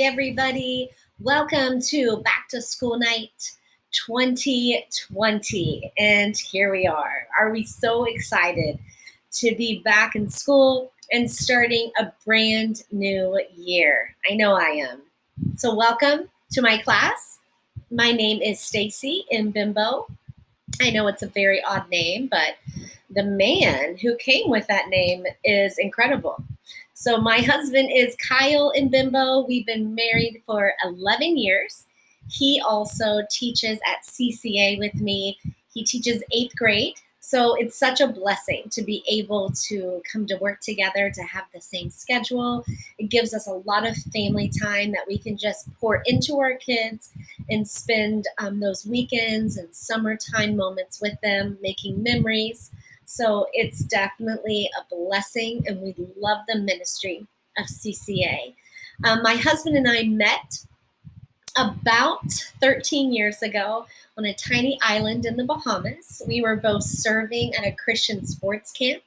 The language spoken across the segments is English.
everybody. Welcome to Back to School Night 2020. And here we are. Are we so excited to be back in school and starting a brand new year? I know I am. So welcome to my class. My name is Stacy Mbimbo. I know it's a very odd name, but the man who came with that name is incredible. So my husband is Kyle Mbimbo. We've been married for 11 years. He also teaches at CCA with me. He teaches 8th grade. So it's such a blessing to be able to come to work together, to have the same schedule. It gives us a lot of family time that we can just pour into our kids and spend those weekends and summertime moments with them, making memories. So it's definitely a blessing, and we love the ministry of CCA. My husband and I met about 13 years ago on a tiny island in the Bahamas. We were both serving at a Christian sports camp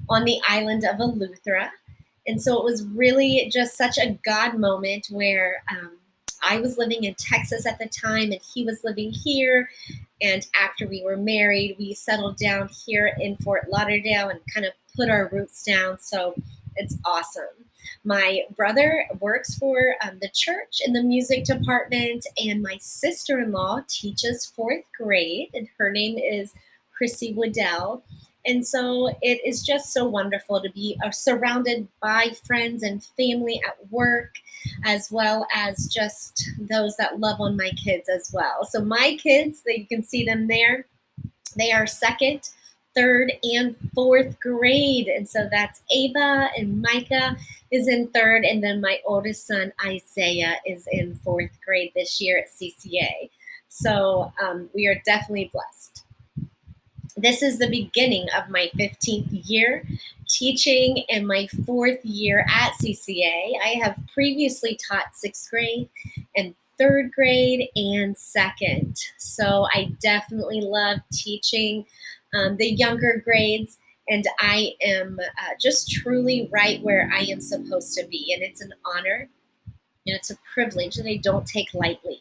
on the island of Eleuthera. And so it was really just such a God moment where I was living in Texas at the time and he was living here. And after we were married, we settled down here in Fort Lauderdale and kind of put our roots down. So it's awesome. My brother works for the church in the music department, and my sister-in-law teaches 4th grade, and her name is Chrissy Waddell. And so it is just so wonderful to be surrounded by friends and family at work, as well as just those that love on my kids as well. So my kids, that you can see them there, they are 2nd, 3rd, and 4th grade. And so that's Ava, and Micah is in 3rd, and then my oldest son, Isaiah, is in 4th grade this year at CCA. So we are definitely blessed. This is the beginning of my 15th year teaching and my 4th year at CCA. I have previously taught 6th grade and 3rd grade and 2nd. So I definitely love teaching the younger grades, and I am just truly right where I am supposed to be. And it's an honor and it's a privilege that I don't take lightly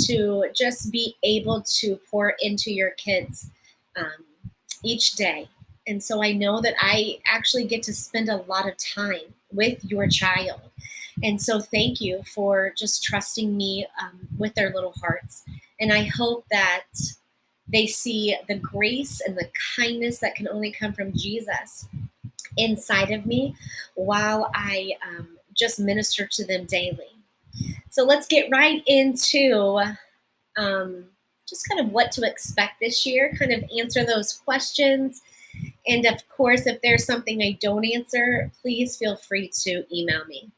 to just be able to pour into your kids each day. And so I know that I actually get to spend a lot of time with your child. And so thank you for just trusting me with their little hearts. And I hope that they see the grace and the kindness that can only come from Jesus inside of me while I just minister to them daily. So let's get right into just kind of what to expect this year, kind of answer those questions. And of course, if there's something I don't answer, please feel free to email me.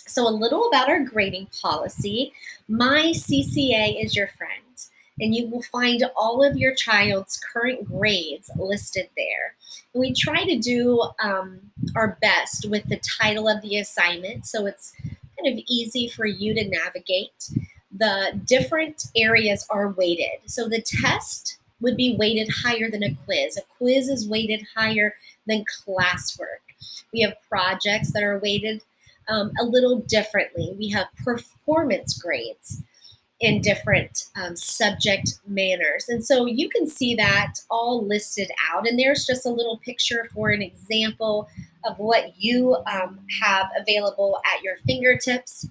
So a little about our grading policy. My CCA is your friend, and you will find all of your child's current grades listed there. And we try to do our best with the title of the assignment, so it's kind of easy for you to navigate. The different areas are weighted. So the test would be weighted higher than a quiz. A quiz is weighted higher than classwork. We have projects that are weighted a little differently. We have performance grades in different subject manners. And so you can see that all listed out. And there's just a little picture for an example of what you have available at your fingertips.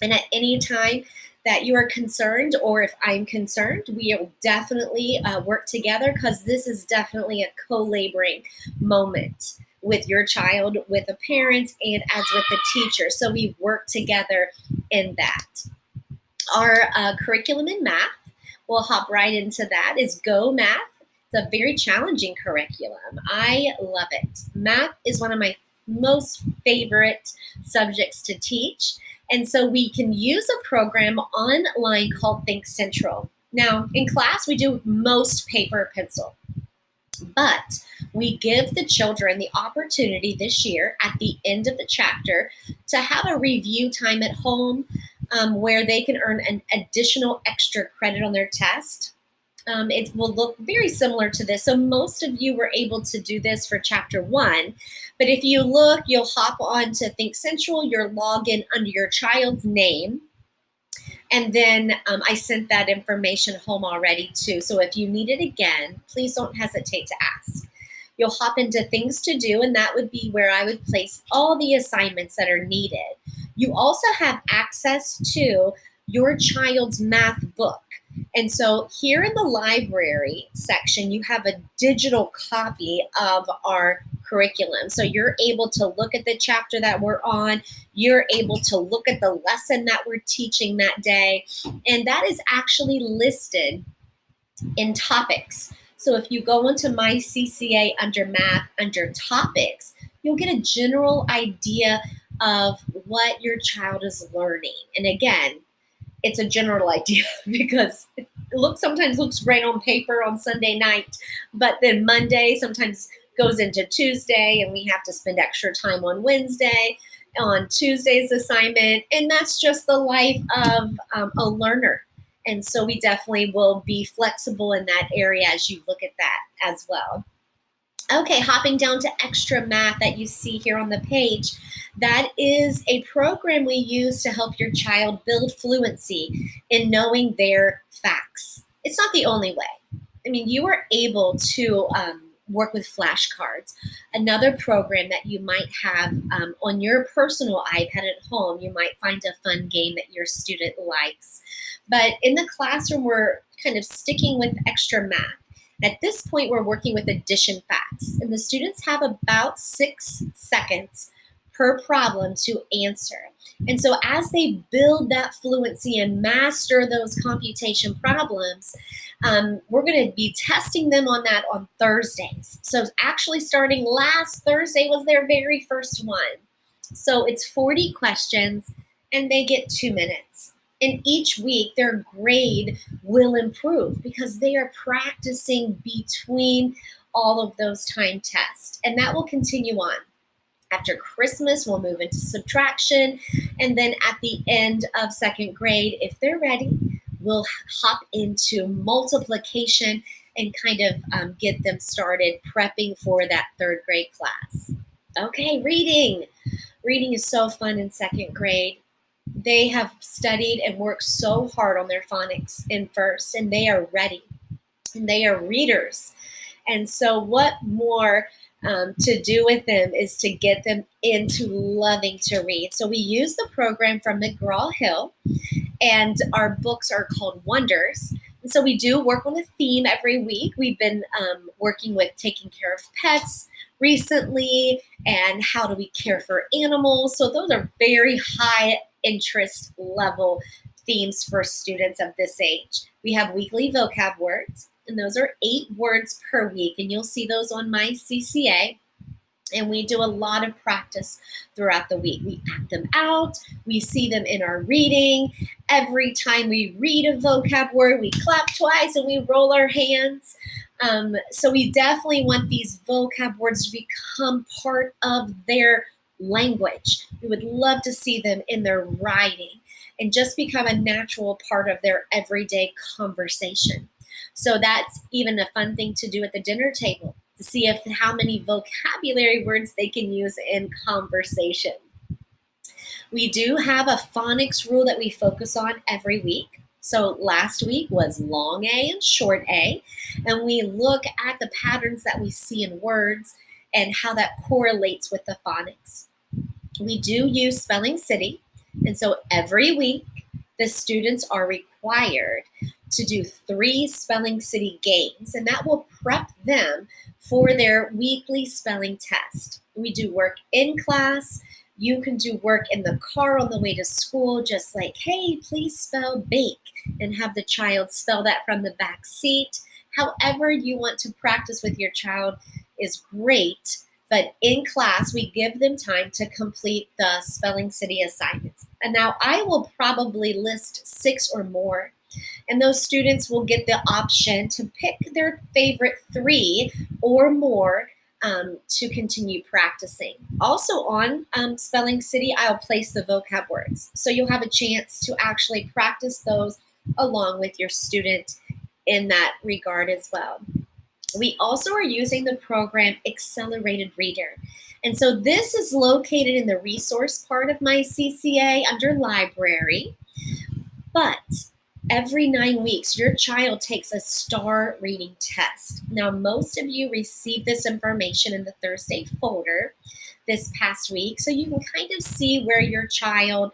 And at any time that you are concerned, or if I'm concerned, we will definitely work together, because this is definitely a co-laboring moment with your child, with a parent, and as with the teacher. So we work together in that. Our curriculum in math, we'll hop right into that, is Go Math. It's a very challenging curriculum. I love it. Math is one of my most favorite subjects to teach. And so we can use a program online called Think Central. Now, in class, we do most paper pencil, but we give the children the opportunity this year at the end of the chapter to have a review time at home where they can earn an additional extra credit on their test. It will look very similar to this. So most of you were able to do this for chapter 1. But if you look, you'll hop on to Think Central, you'll log in under your child's name. And then I sent that information home already too. So if you need it again, please don't hesitate to ask. You'll hop into Things to Do, and that would be where I would place all the assignments that are needed. You also have access to your child's math book. And so here in the library section, you have a digital copy of our curriculum. So you're able to look at the chapter that we're on. You're able to look at the lesson that we're teaching that day. And that is actually listed in topics. So if you go into My CCA under math, under topics, you'll get a general idea of what your child is learning. And again, it's a general idea because it sometimes looks great on paper on Sunday night, but then Monday sometimes goes into Tuesday, and we have to spend extra time on Wednesday on Tuesday's assignment, and that's just the life of a learner. And so we definitely will be flexible in that area as you look at that as well. Okay, hopping down to extra math that you see here on the page. That is a program we use to help your child build fluency in knowing their facts. It's not the only way. I mean, you are able to work with flashcards. Another program that you might have on your personal iPad at home, you might find a fun game that your student likes. But in the classroom, we're kind of sticking with extra math. At this point, we're working with addition facts, and the students have about 6 seconds per problem to answer. And so as they build that fluency and master those computation problems, we're going to be testing them on that on Thursdays. So actually starting last Thursday was their very first one. So it's 40 questions, and they get 2 minutes. And each week, their grade will improve because they are practicing between all of those time tests. And that will continue on. After Christmas, we'll move into subtraction. And then at the end of 2nd grade, if they're ready, we'll hop into multiplication and kind of get them started prepping for that 3rd grade class. Okay, reading. Reading is so fun in 2nd grade. They have studied and worked so hard on their phonics in 1st, and they are ready. And they are readers. And so what more to do with them is to get them into loving to read. So we use the program from McGraw-Hill, and our books are called Wonders. And so we do work on a theme every week. We've been working with taking care of pets recently, and how do we care for animals. So those are very high interest level themes for students of this age. We have weekly vocab words, and those are 8 words per week, and you'll see those on My CCA. And we do a lot of practice throughout the week. We act them out. We see them in our reading. Every time we read a vocab word, we clap twice and we roll our hands. So we definitely want these vocab words to become part of their language. We would love to see them in their writing and just become a natural part of their everyday conversation. So that's even a fun thing to do at the dinner table, to see how many vocabulary words they can use in conversation. We do have a phonics rule that we focus on every week. So last week was long A and short A, and we look at the patterns that we see in words and how that correlates with the phonics. We do use Spelling City, and so every week the students are required to do 3 Spelling City games, and that will prep them for their weekly spelling test. We do work in class. You can do work in the car on the way to school, just like, hey, please spell bake, and have the child spell that from the back seat. However you want to practice with your child is great, but in class, we give them time to complete the Spelling City assignments. And now I will probably list 6 or more, and those students will get the option to pick their favorite 3 or more to continue practicing. Also on Spelling City, I'll place the vocab words. So you'll have a chance to actually practice those along with your student in that regard as well. We also are using the program Accelerated Reader. And so this is located in the resource part of my CCA under library. But every 9 weeks, your child takes a star reading test. Now, most of you received this information in the Thursday folder this past week, so you can kind of see where your child,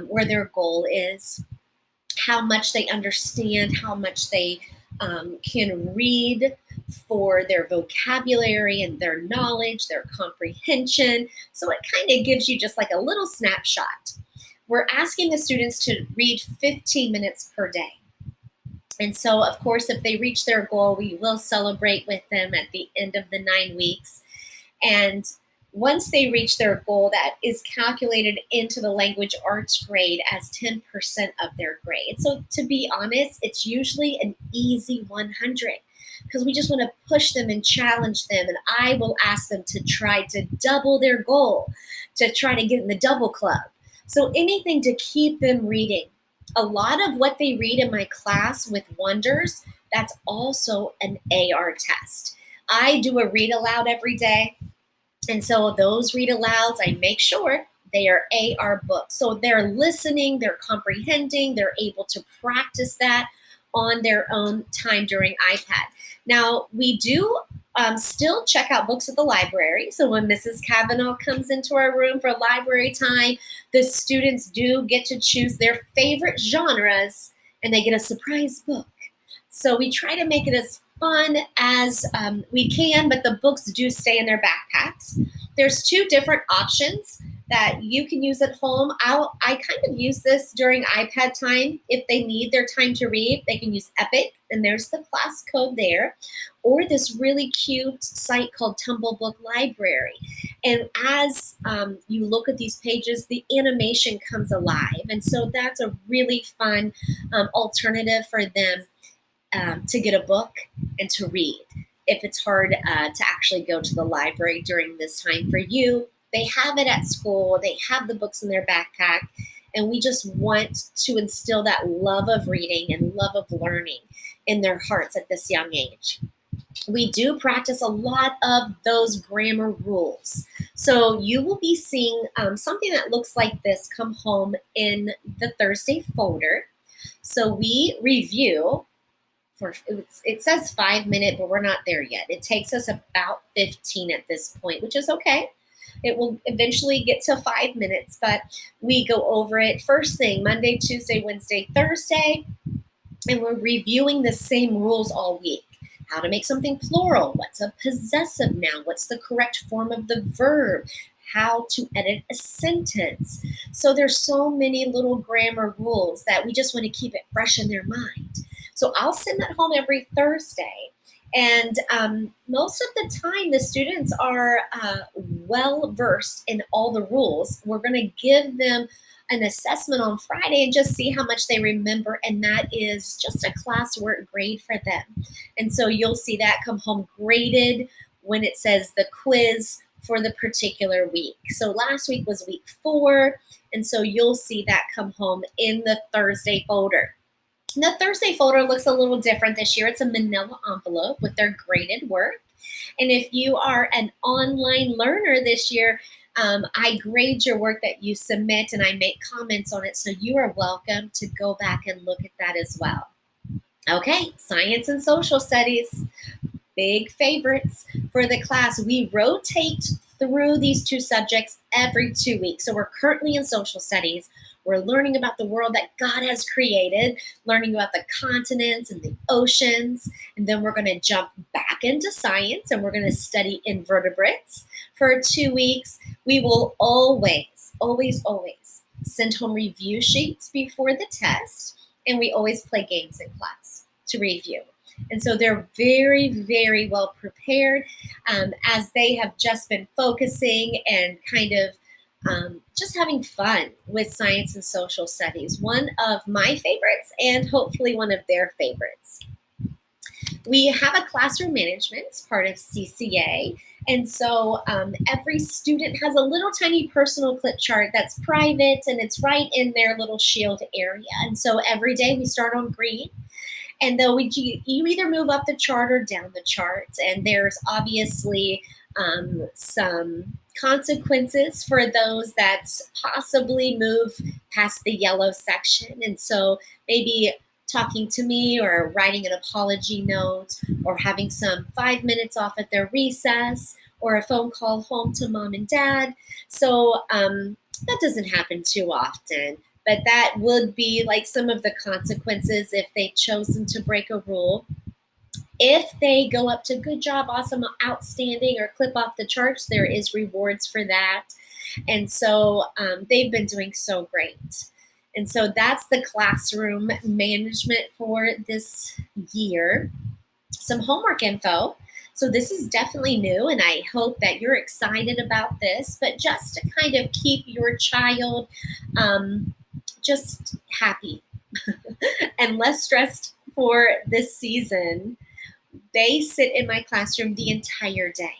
where their goal is, how much they understand, how much they can read for their vocabulary and their knowledge, their comprehension. So it kind of gives you just like a little snapshot. We're asking the students to read 15 minutes per day. And so, of course, if they reach their goal, we will celebrate with them at the end of the 9 weeks. And once they reach their goal, that is calculated into the language arts grade as 10% of their grade. So to be honest, it's usually an easy 100 because we just want to push them and challenge them. And I will ask them to try to double their goal, to try to get in the double club. So anything to keep them reading. A lot of what they read in my class with Wonders, that's also an AR test. I do a read aloud every day. And so those read alouds, I make sure they are AR books. So they're listening, they're comprehending, they're able to practice that on their own time during iPad. Now, we do still check out books at the library. So when Mrs. Kavanaugh comes into our room for library time, the students do get to choose their favorite genres and they get a surprise book. So we try to make it as fun as we can, but the books do stay in their backpacks. There's 2 different options that you can use at home. I kind of use this during iPad time. If they need their time to read, they can use Epic, and there's the class code there, or this really cute site called Tumble Book Library. And as you look at these pages, the animation comes alive. And so that's a really fun alternative for them to get a book and to read. If it's hard to actually go to the library during this time for you, they have it at school, they have the books in their backpack, and we just want to instill that love of reading and love of learning in their hearts at this young age. We do practice a lot of those grammar rules. So you will be seeing something that looks like this come home in the Thursday folder. So we review. It says 5 minutes, but we're not there yet. It takes us about 15 at this point, which is okay. It will eventually get to 5 minutes, but we go over it first thing, Monday, Tuesday, Wednesday, Thursday, and we're reviewing the same rules all week. How to make something plural, what's a possessive noun, what's the correct form of the verb, how to edit a sentence. So there's so many little grammar rules that we just want to keep it fresh in their mind. So I'll send that home every Thursday. And most of the time, the students are well versed in all the rules. We're going to give them an assessment on Friday and just see how much they remember. And that is just a classwork grade for them. And so you'll see that come home graded when it says the quiz for the particular week. So last week was week 4. And so you'll see that come home in the Thursday folder. The Thursday folder looks a little different this year. It's a manila envelope with their graded work. And if you are an online learner this year, I grade your work that you submit and I make comments on it. So you are welcome to go back and look at that as well. Okay, science and social studies, big favorites for the class. We rotate through these 2 subjects every 2 weeks. So we're currently in social studies. We're learning about the world that God has created, learning about the continents and the oceans, and then we're going to jump back into science and we're going to study invertebrates for 2 weeks. We will always send home review sheets before the test, and we always play games in class to review. And so they're very, very well prepared as they have just been focusing and kind of just having fun with science and social studies. One of my favorites and hopefully one of their favorites. We have a classroom management as part of CCA. And so every student has a little tiny personal clip chart that's private and it's right in their little shield area. And so every day we start on green. And though you either move up the chart or down the chart, and there's obviously some consequences for those that possibly move past the yellow section. And so maybe talking to me or writing an apology note or having some 5 minutes off at their recess or a phone call home to mom and dad. So that doesn't happen too often, but that would be like some of the consequences if they've chosen to break a rule. If they go up to good job, awesome, outstanding, or clip off the charts, there is rewards for that. And so they've been doing so great. And so that's the classroom management for this year. Some homework info. So this is definitely new, and I hope that you're excited about this, but just to kind of keep your child just happy and less stressed for this season, they sit in my classroom the entire day.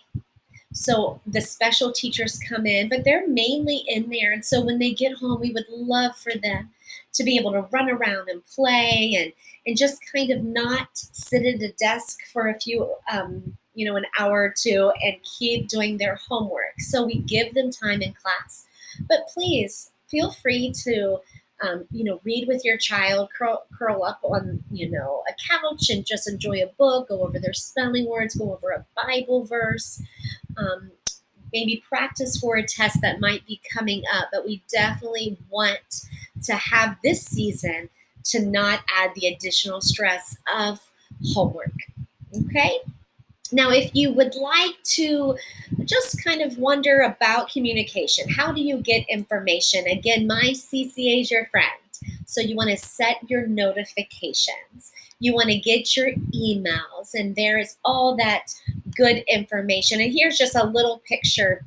So the special teachers come in, but they're mainly in there. And so when they get home, we would love for them to be able to run around and play and just kind of not sit at a desk for a few, an hour or two and keep doing their homework. So we give them time in class. But please feel free to read with your child, curl up on, a couch and just enjoy a book, go over their spelling words, go over a Bible verse, maybe practice for a test that might be coming up. But we definitely want to have this season to not add the additional stress of homework. Okay? Now, if you would like to just kind of wonder about communication, how do you get information? Again, my CCA is your friend. So you want to set your notifications. You want to get your emails, and there is all that good information. And here's just a little picture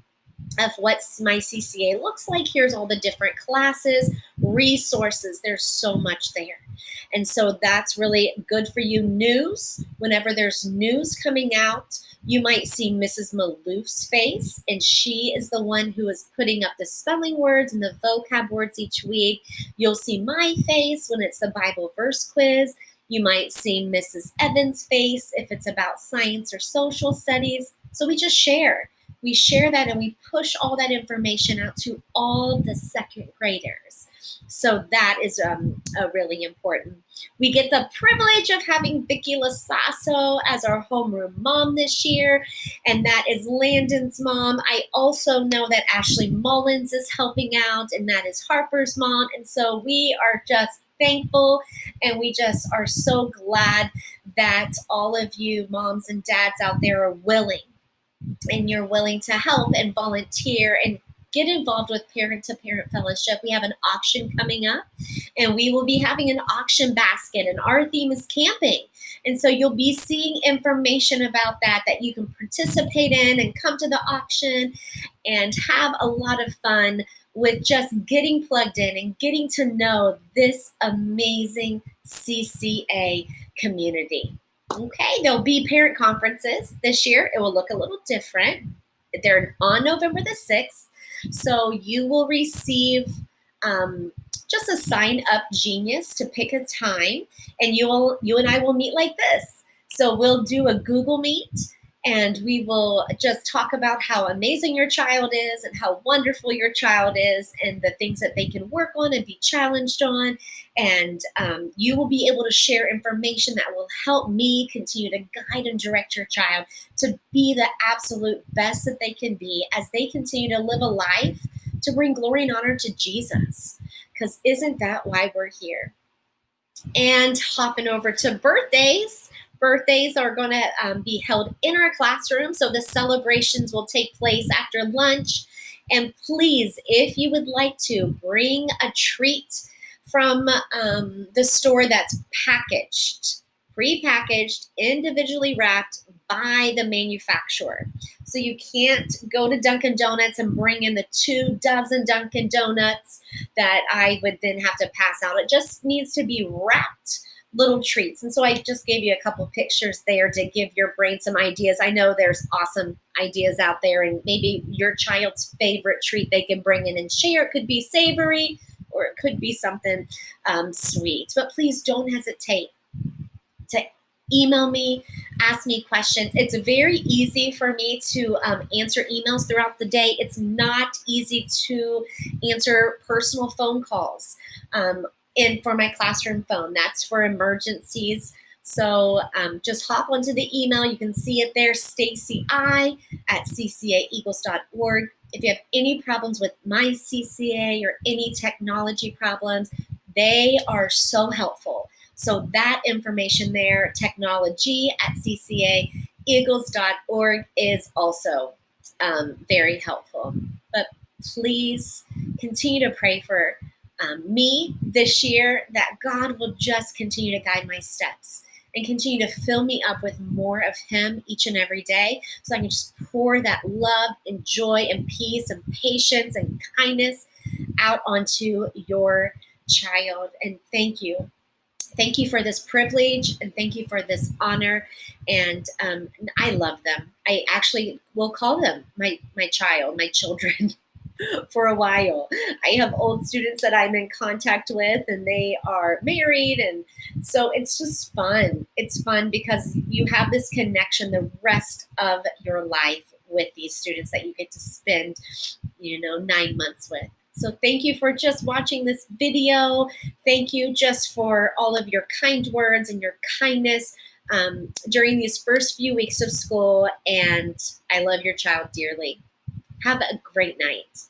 of what my CCA looks like. Here's all the different classes, resources. There's so much there. And so that's really good for you. News, whenever there's news coming out, you might see Mrs. Malouf's face, and she is the one who is putting up the spelling words and the vocab words each week. You'll see my face when it's the Bible verse quiz. You might see Mrs. Evans' face if it's about science or social studies. So we just share. We share that and we push all that information out to all the second graders. So that is really important. We get the privilege of having Vicki Lasasso as our homeroom mom this year, and that is Landon's mom. I also know that Ashley Mullins is helping out, and that is Harper's mom. And so we are just thankful, and we just are so glad that all of you moms and dads out there are willing, and you're willing to help and volunteer and get involved with Parent to Parent Fellowship. We have an auction coming up, and we will be having an auction basket, and our theme is camping. And so you'll be seeing information about that you can participate in and come to the auction and have a lot of fun with just getting plugged in and getting to know this amazing CCA community. Okay, there'll be parent conferences this year. It will look a little different. They're on November the 6th. So you will receive just a sign up genius to pick a time, and you and I will meet like this. So we'll do a Google Meet, and we will just talk about how amazing your child is and how wonderful your child is and the things that they can work on and be challenged on. And you will be able to share information that will help me continue to guide and direct your child to be the absolute best that they can be as they continue to live a life to bring glory and honor to Jesus. Because isn't that why we're here? And hopping over to birthdays. Birthdays are going to be held in our classroom, so the celebrations will take place after lunch. And please, if you would like to, bring a treat from the store that's packaged, pre-packaged, individually wrapped by the manufacturer. So you can't go to Dunkin' Donuts and bring in the 24 Dunkin' Donuts that I would then have to pass out. It just needs to be wrapped little treats. And so I just gave you a couple pictures there to give your brain some ideas. I know there's awesome ideas out there, and maybe your child's favorite treat they can bring in and share. It could be savory or it could be something sweet, but please don't hesitate to email me, ask me questions. It's very easy for me to answer emails throughout the day. It's not easy to answer personal phone calls. And for my classroom phone, that's for emergencies. So just hop onto the email. You can see it there, stacy@ccaeagles.org. If you have any problems with my CCA or any technology problems, they are so helpful. So that information there, technology@ccaeagles.org, is also very helpful. But please continue to pray for me this year, that God will just continue to guide my steps and continue to fill me up with more of Him each and every day, so I can just pour that love and joy and peace and patience and kindness out onto your child. And thank you. Thank you for this privilege, and thank you for this honor. And I love them. I actually will call them my child, my children. For a while. I have old students that I'm in contact with, and they are married, and so it's just fun. It's fun because you have this connection the rest of your life with these students that you get to spend, 9 months with. So thank you for just watching this video. Thank you just for all of your kind words and your kindness during these first few weeks of school, and I love your child dearly. Have a great night.